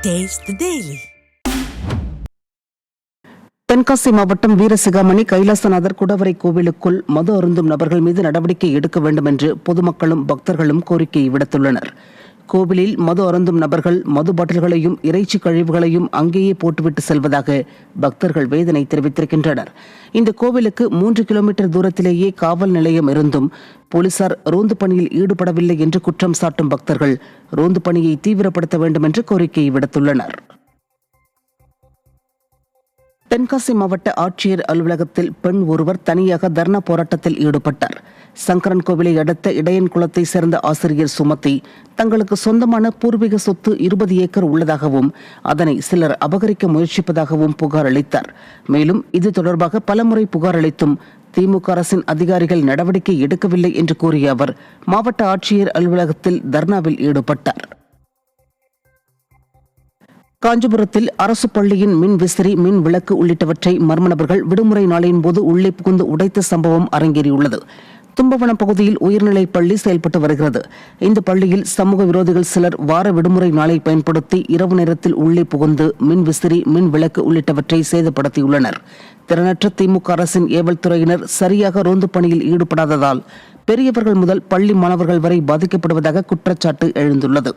Taste the Daily. Tenkasi மாவட்டம் வீரசிகாமணி கைலாசநாதர் குடவரை கோவிலுக்குள் மது அருந்தும் நபர்கள் மீது நடவடிக்கை எடுக்க வேண்டும் என்று பொதுமக்களும் பக்தர்களும் கோரிக்கை விடுத்துள்ளனர். கோவிலில் மது அருந்தும் நபர்கள் மது பாட்டில்களையும் இறைச்சி கழிவுகளையும் அங்கேயே போட்டுவிட்டு செல்வதாக பக்தர்கள் வேதனை தெரிவித்திருக்கின்றனர். இந்த கோவிலுக்கு 3 கிலோமீட்டர் தூரத்திலேயே காவல் நிலையம் இருந்தும் போலீசார் ரோந்து பணியில் ஈடுபடவில்லை என்று குற்றம் சாட்டும் பக்தர்கள் ரோந்து பணியை தீவிரப்படுத்த வேண்டும் என்று கோரிக்கை விடுத்துள்ளனர். தென்காசி மாவட்ட ஆட்சியர் அலுவலகத்தில் பெண் ஒருவர் தனியாக தர்ணா போராட்டத்தில் ஈடுபட்டார். சங்கரன் கோவிலை அடுத்த இடையன் குளத்தை சேர்ந்த ஆசிரியர் சுமதி தங்களுக்கு சொந்தமான பூர்வீக சொத்து 20 ஏக்கர் உள்ளதாகவும் அதனை சிலர் அபகரிக்க முயற்சிப்பதாகவும் புகார் அளித்தார். மேலும் இது தொடர்பாக பலமுறை புகார் அளித்தும் திமுக அரசின் அதிகாரிகள் நடவடிக்கை எடுக்கவில்லை என்று கூறிய அவர் மாவட்ட ஆட்சியர் அலுவலகத்தில் தர்ணாவில் ஈடுபட்டார். காஞ்சிபுரத்தில் அரசு பள்ளியின் மின் விசிறி மின் விளக்கு உள்ளிட்டவற்றை மர்ம நபர்கள் விடுமுறை நாளின் போது உள்ளே புகுந்து உடைத்த சம்பவம் அரங்கேறியுள்ளது. தும்பவனம் பகுதியில் உயர்நிலைப் பள்ளி செயல்பட்டு வருகிறது. இந்த பள்ளியில் சமூக விரோதிகள் சிலர் வார விடுமுறை நாளை பயன்படுத்தி இரவு நேரத்தில் உள்ளே புகுந்து மின் விசிறி மின் விளக்கு உள்ளிட்டவற்றை சேதப்படுத்தியுள்ளனர். திறனற்ற திமுக அரசின் ஏவல் துறையினர் சரியாக ரோந்து பணியில் ஈடுபடாததால் பெரியவர்கள் முதல் பள்ளி மாணவர்கள் வரை பாதிக்கப்படுவதாக குற்றச்சாட்டு எழுந்துள்ளது.